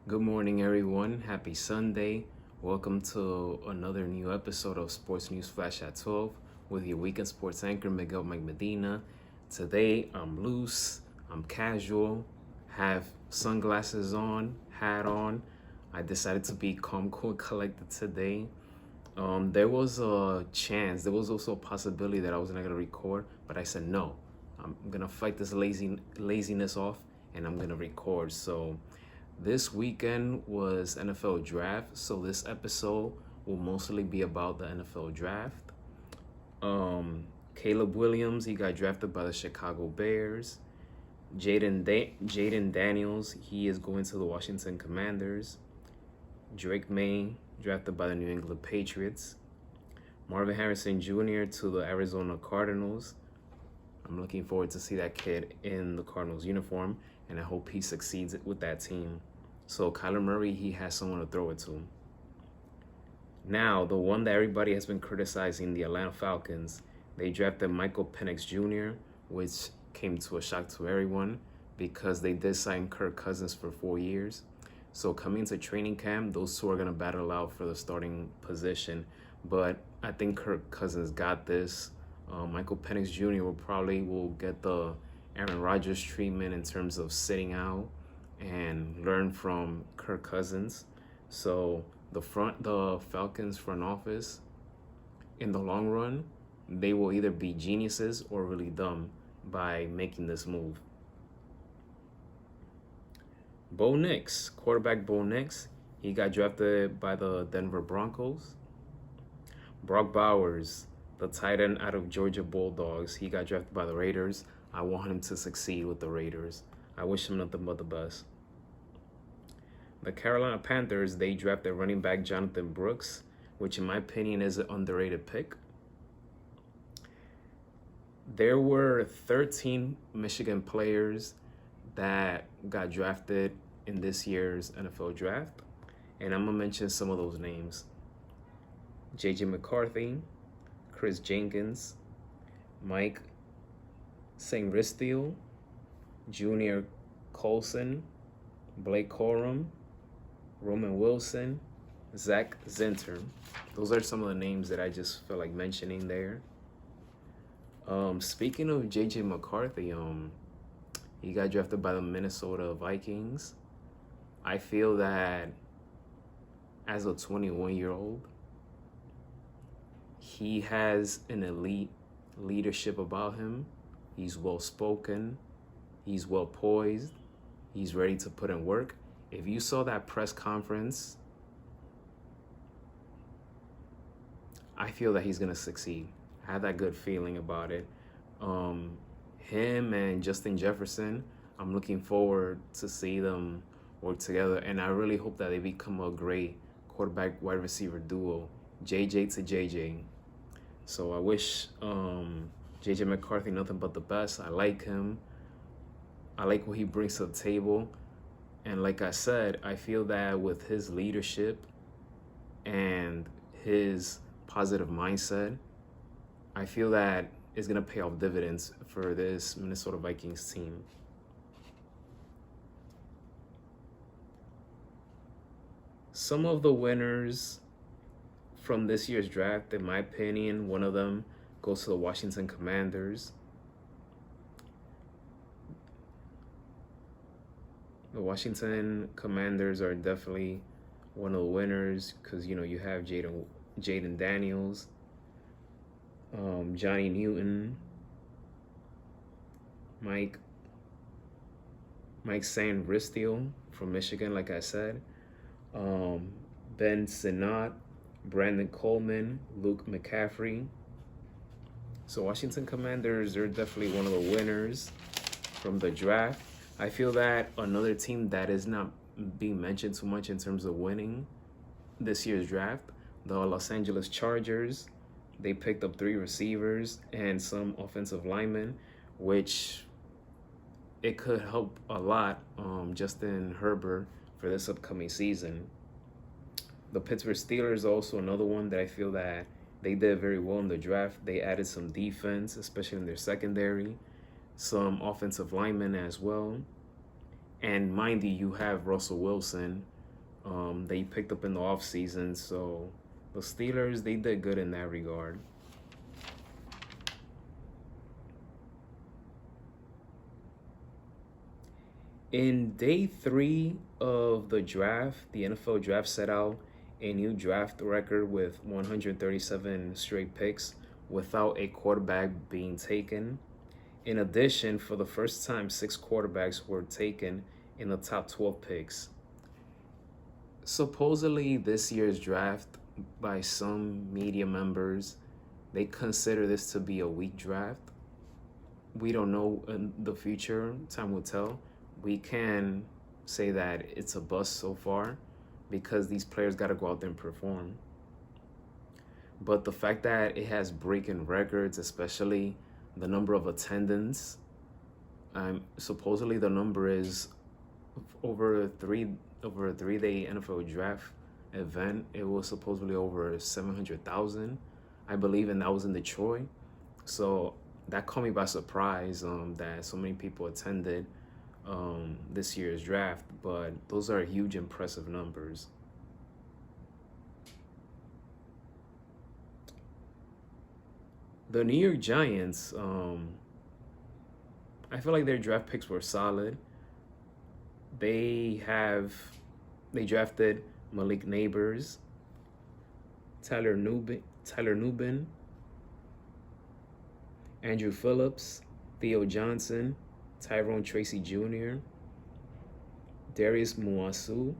Good morning, everyone. Happy Sunday. Welcome to another new episode of Sports News Flash at 12 with your weekend sports anchor, Miguel Mike Medina. Today, I'm loose, I'm casual, have sunglasses on, hat on. I decided to be calm, cool, collected today. There was a chance, there was also a possibility that I was not going to record, but I said no. I'm going to fight this laziness off and I'm going to record. So, this weekend was NFL draft, so this episode will mostly be about the NFL draft. Caleb Williams, he got drafted by the Chicago Bears. Jaden Daniels, he is going to the Washington Commanders. Drake May, drafted by the New England Patriots. Marvin Harrison Jr. to the Arizona Cardinals. I'm looking forward to see that kid in the Cardinals uniform, and I hope he succeeds with that team. So Kyler Murray, he has someone to throw it to. Now, the one that everybody has been criticizing, the Atlanta Falcons, they drafted Michael Penix Jr., which came to a shock to everyone because they did sign Kirk Cousins for 4 years. So coming into training camp, those two are going to battle out for the starting position. But I think Kirk Cousins got this. Michael Penix Jr. will get the Aaron Rodgers treatment in terms of sitting out and learn from Kirk Cousins. So the Falcons front office, in the long run, they will either be geniuses or really dumb by making this move. Bo Nix, quarterback Bo Nix, he got drafted by the Denver Broncos. Brock Bowers, the tight end out of Georgia Bulldogs, he got drafted by the Raiders. I want him to succeed with the Raiders. I wish him nothing but the best. The Carolina Panthers, they drafted running back Jonathan Brooks, which in my opinion is an underrated pick. There were 13 Michigan players that got drafted in this year's NFL draft, and I'm going to mention some of those names. J.J. McCarthy, Chris Jenkins, Mike Sainristil, Junior Colson, Blake Corum, Roman Wilson, Zach Zinter. Those are some of the names that I just felt like mentioning there. Speaking of J.J. McCarthy, he got drafted by the Minnesota Vikings. I feel that as a 21-year-old, he has an elite leadership about him. He's well-spoken. He's well-poised. He's ready to put in work. If you saw that press conference, I feel that he's going to succeed. I have that good feeling about it. Him and Justin Jefferson, I'm looking forward to see them work together. And I really hope that they become a great quarterback wide receiver duo, JJ to JJ. So I wish JJ McCarthy nothing but the best. I like him. I like what he brings to the table. And like I said, I feel that with his leadership and his positive mindset, I feel that it's going to pay off dividends for this Minnesota Vikings team. Some of the winners from this year's draft, in my opinion, one of them goes to the Washington Commanders. The Washington Commanders are definitely one of the winners because, you have Jaden Daniels, Johnny Newton, Mike Sainristil from Michigan, like I said, Ben Sinnott, Brandon Coleman, Luke McCaffrey. So Washington Commanders are definitely one of the winners from the draft. I feel that another team that is not being mentioned too much in terms of winning this year's draft, the Los Angeles Chargers, they picked up 3 receivers and some offensive linemen, which it could help a lot Justin Herbert for this upcoming season. The Pittsburgh Steelers also another one that I feel that they did very well in the draft. They added some defense, especially in their secondary, some offensive linemen as well. And mind you have Russell Wilson, they picked up in the offseason. So the Steelers, they did good in that regard. In day 3 of the draft, the NFL draft set out a new draft record with 137 straight picks without a quarterback being taken. In addition, for the first time, 6 quarterbacks were taken in the top 12 picks. Supposedly, this year's draft, by some media members, they consider this to be a weak draft. We don't know in the future, time will tell. We can say that it's a bust so far because these players got to go out there and perform. But the fact that it has breaking records, especially the number of attendance, supposedly the number is over a 3-day NFL draft event. It was supposedly over 700,000, I believe, and that was in Detroit. So that caught me by surprise that so many people attended this year's draft, but those are huge, impressive numbers. The New York Giants, I feel like their draft picks were solid. They drafted Malik Neighbors, Tyler Nubin, Andrew Phillips, Theo Johnson, Tyrone Tracy Jr., Darius Muasu.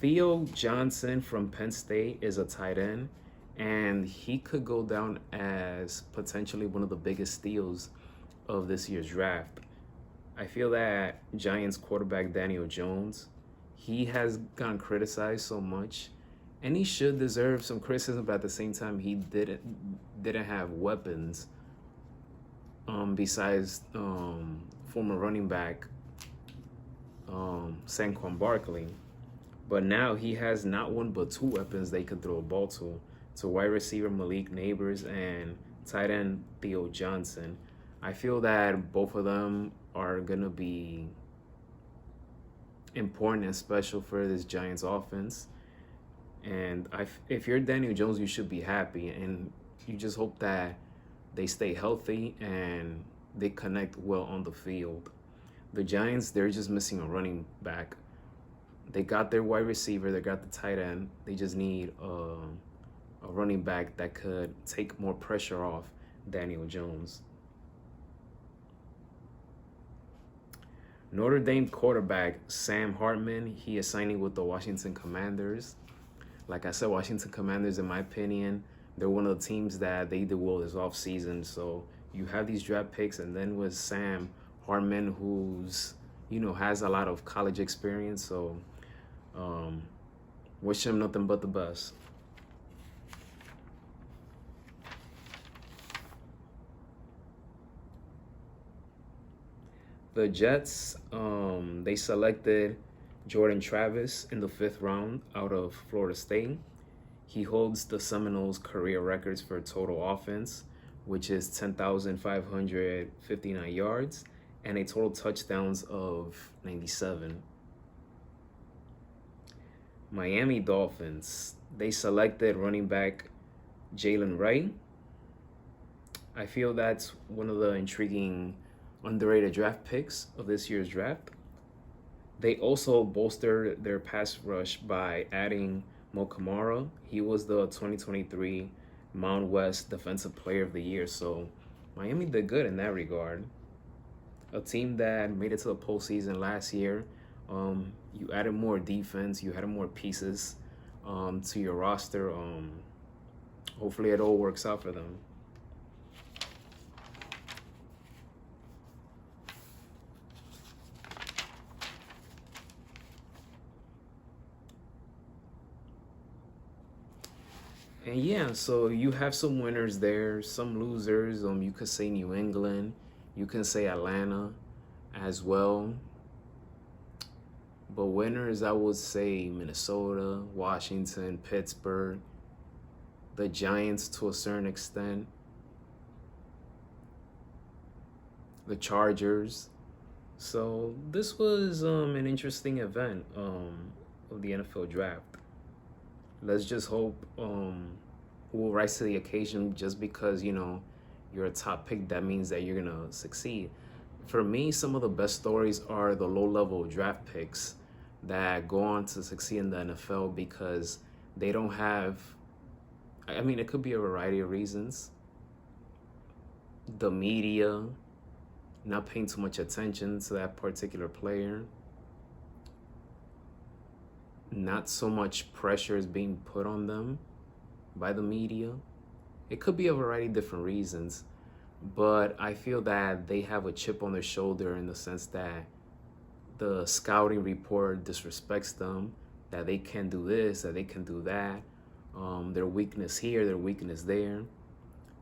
Theo Johnson from Penn State is a tight end, and he could go down as potentially one of the biggest steals of this year's draft. I feel that Giants quarterback Daniel Jones, he has gotten criticized so much, and he should deserve some criticism, but at the same time, he didn't have weapons besides former running back Saquon Barkley. But now he has not one but 2 weapons they could throw a ball to wide receiver Malik Neighbors and tight end Theo Johnson. I feel that both of them are going to be important and special for this Giants offense. And if you're Daniel Jones, you should be happy. And you just hope that they stay healthy and they connect well on the field. The Giants, they're just missing a running back. They got their wide receiver, they got the tight end. They just need a running back that could take more pressure off Daniel Jones. Notre Dame quarterback Sam Hartman, he is signing with the Washington Commanders. Like I said, Washington Commanders, in my opinion, they're one of the teams that they did well this offseason. So you have these draft picks, and then with Sam Hartman, who's, has a lot of college experience. So wish him nothing but the best. The Jets, they selected Jordan Travis in the 5th round out of Florida State. He holds the Seminoles' career records for total offense, which is 10,559 yards and a total touchdowns of 97. Miami Dolphins, they selected running back Jalen Wright. I feel that's one of the intriguing, underrated draft picks of this year's draft. They also bolstered their pass rush by adding Mo Kamara. He was the 2023 Mountain West Defensive Player of the Year. So Miami did good in that regard. A team that made it to the postseason last year. You added more defense. You added more pieces to your roster. Hopefully it all works out for them. And yeah, so you have some winners there, some losers. You could say New England, you can say Atlanta as well. But winners, I would say Minnesota, Washington, Pittsburgh, the Giants to a certain extent, the Chargers. So this was an interesting event of the NFL draft. Let's just hope who will rise to the occasion. Just because you're a top pick, that means that you're gonna succeed. For me, some of the best stories are the low level draft picks that go on to succeed in the NFL because they don't have, I mean, it could be a variety of reasons. The media not paying too much attention to that particular player, not so much pressure is being put on them by the media. It could be a variety of different reasons, but I feel that they have a chip on their shoulder in the sense that the scouting report disrespects them, that they can do this, that they can do that, their weakness here, their weakness there.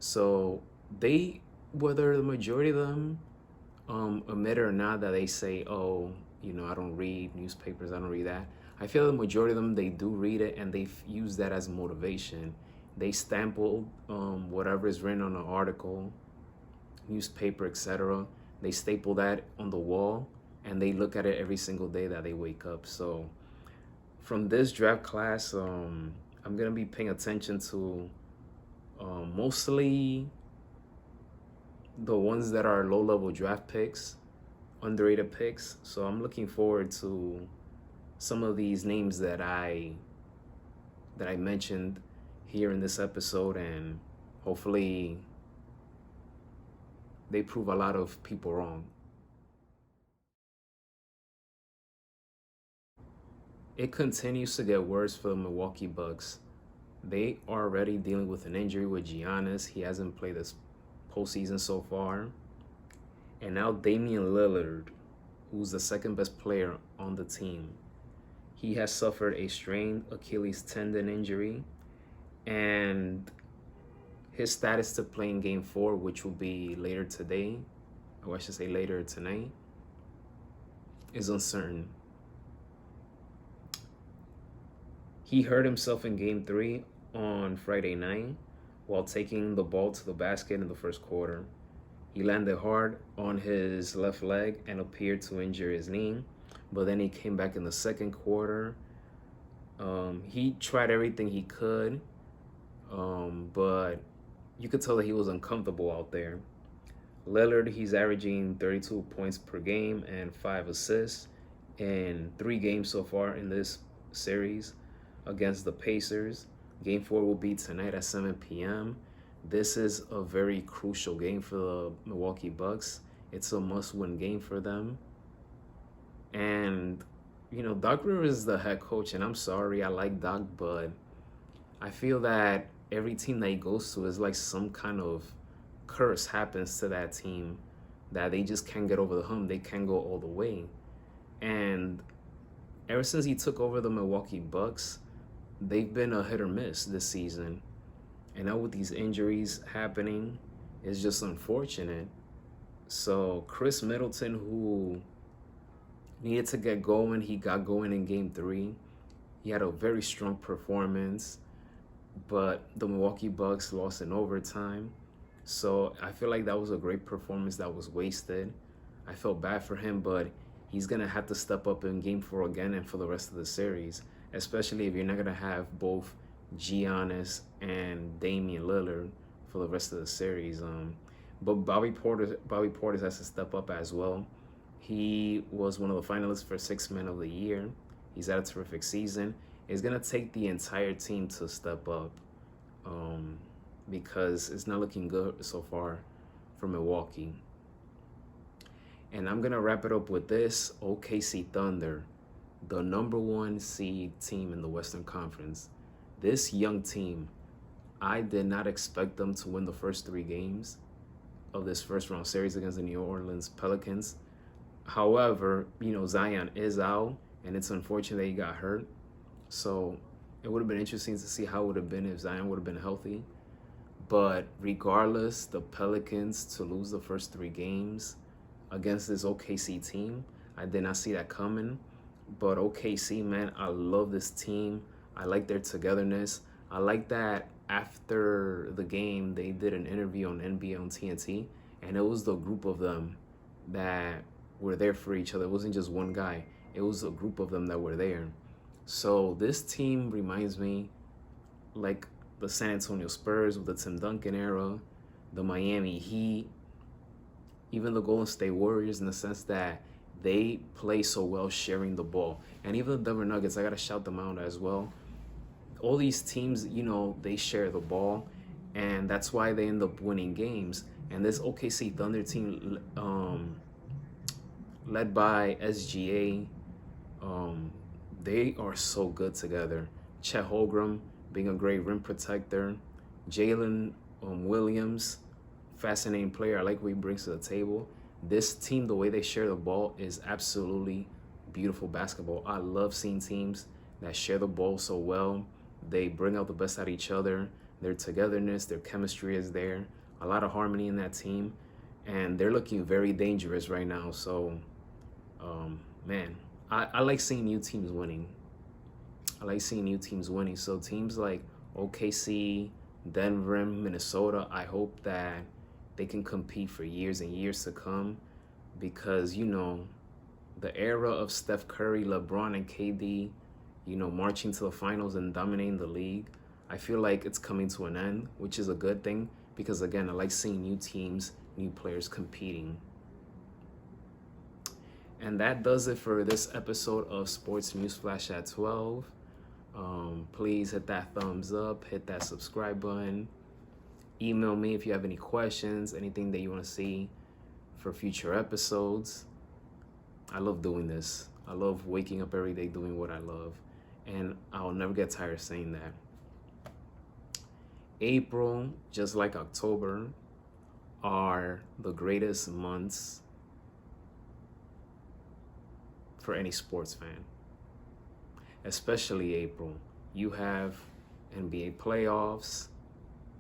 So they, whether the majority of them admit it or not, that they say, oh, I don't read newspapers, I don't read that. I feel the majority of them, they do read it and they use that as motivation. They staple whatever is written on an article, newspaper, etc. They staple that on the wall and they look at it every single day that they wake up. So from this draft class, I'm gonna be paying attention to mostly the ones that are low-level draft picks, underrated picks. So I'm looking forward to some of these names that I mentioned here in this episode, and hopefully they prove a lot of people wrong. It continues to get worse for the Milwaukee Bucks. They are already dealing with an injury with Giannis. He hasn't played this postseason so far. And now Damian Lillard, who's the second best player on the team, he has suffered a strained Achilles tendon injury, and his status to play in Game 4, which will be later today, or I should say later tonight, is uncertain. He hurt himself in Game 3 on Friday night while taking the ball to the basket in the first quarter. He landed hard on his left leg and appeared to injure his knee, but then he came back in the second quarter. He tried everything he could, but you could tell that he was uncomfortable out there. Lillard, he's averaging 32 points per game and 5 assists in 3 games so far in this series against the Pacers. Game 4 will be tonight at 7 p.m. This is a very crucial game for the Milwaukee Bucks. It's a must-win game for them. And, Doc Rivers is the head coach, and I'm sorry, I like Doc, but I feel that every team that he goes to is like some kind of curse happens to that team, that they just can't get over the hump. They can't go all the way. And ever since he took over the Milwaukee Bucks, they've been a hit or miss this season. And now with these injuries happening, it's just unfortunate. So Chris Middleton, who needed to get going, he got going in Game 3. He had a very strong performance, but the Milwaukee Bucks lost in overtime. So I feel like that was a great performance that was wasted. I felt bad for him, but he's going to have to step up in Game 4 again and for the rest of the series, especially if you're not going to have both Giannis and Damian Lillard for the rest of the series. But Bobby Portis has to step up as well. He was one of the finalists for Sixth Man of the Year. He's had a terrific season. It's going to take the entire team to step up because it's not looking good so far for Milwaukee. And I'm going to wrap it up with this. OKC Thunder, the number 1 seed team in the Western Conference. This young team, I did not expect them to win the first 3 games of this first round series against the New Orleans Pelicans. However, Zion is out, and it's unfortunate that he got hurt. So it would have been interesting to see how it would have been if Zion would have been healthy. But regardless, the Pelicans to lose the first 3 games against this OKC team, I did not see that coming. But OKC, man, I love this team. I like their togetherness. I like that after the game, they did an interview on NBA on TNT, and it was the group of them that were there for each other. It wasn't just one guy. It was a group of them that were there. So this team reminds me like the San Antonio Spurs with the Tim Duncan era, the Miami Heat, even the Golden State Warriors, in the sense that they play so well sharing the ball. And even the Denver Nuggets, I got to shout them out as well. All these teams, you know, they share the ball, and that's why they end up winning games. And this OKC Thunder team, led by SGA, they are so good together. Chet Holmgren being a great rim protector. Jalen Williams, fascinating player. I like what he brings to the table. This team, the way they share the ball is absolutely beautiful basketball. I love seeing teams that share the ball so well. They bring out the best out of each other. Their togetherness, their chemistry is there. A lot of harmony in that team. And they're looking very dangerous right now. So, man, I like seeing new teams winning. I like seeing new teams winning. So teams like OKC, Denver, Minnesota, I hope that they can compete for years and years to come, because, you know, the era of Steph Curry, LeBron, and KD, you know, marching to the finals and dominating the league, I feel like it's coming to an end, which is a good thing, because, again, I like seeing new teams, new players competing. And that does it for this episode of Sports News Flash at 12. Please hit that thumbs up, hit that subscribe button. Email me if you have any questions, anything that you want to see for future episodes. I love doing this. I love waking up every day doing what I love. And I'll never get tired of saying that. April, just like October, are the greatest months for any sports fan. Especially April. You have NBA playoffs,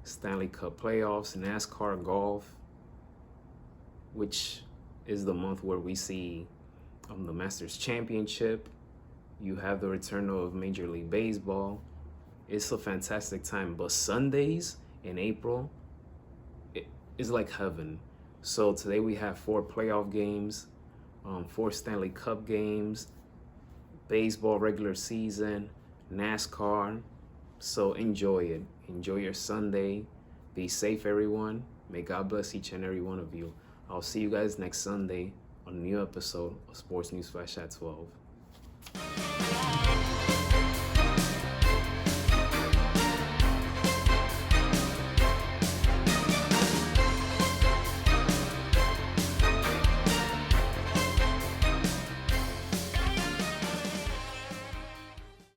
Stanley Cup playoffs, NASCAR, golf, which is the month where we see the Masters Championship. You have the return of Major League Baseball. It's a fantastic time. But Sundays in April, it is like heaven. So today we have 4 playoff games, 4 Stanley Cup games, baseball regular season, NASCAR. So enjoy it. Enjoy your Sunday. Be safe, everyone. May God bless each and every one of you. I'll see you guys next Sunday on a new episode of Sports News Flash at 12.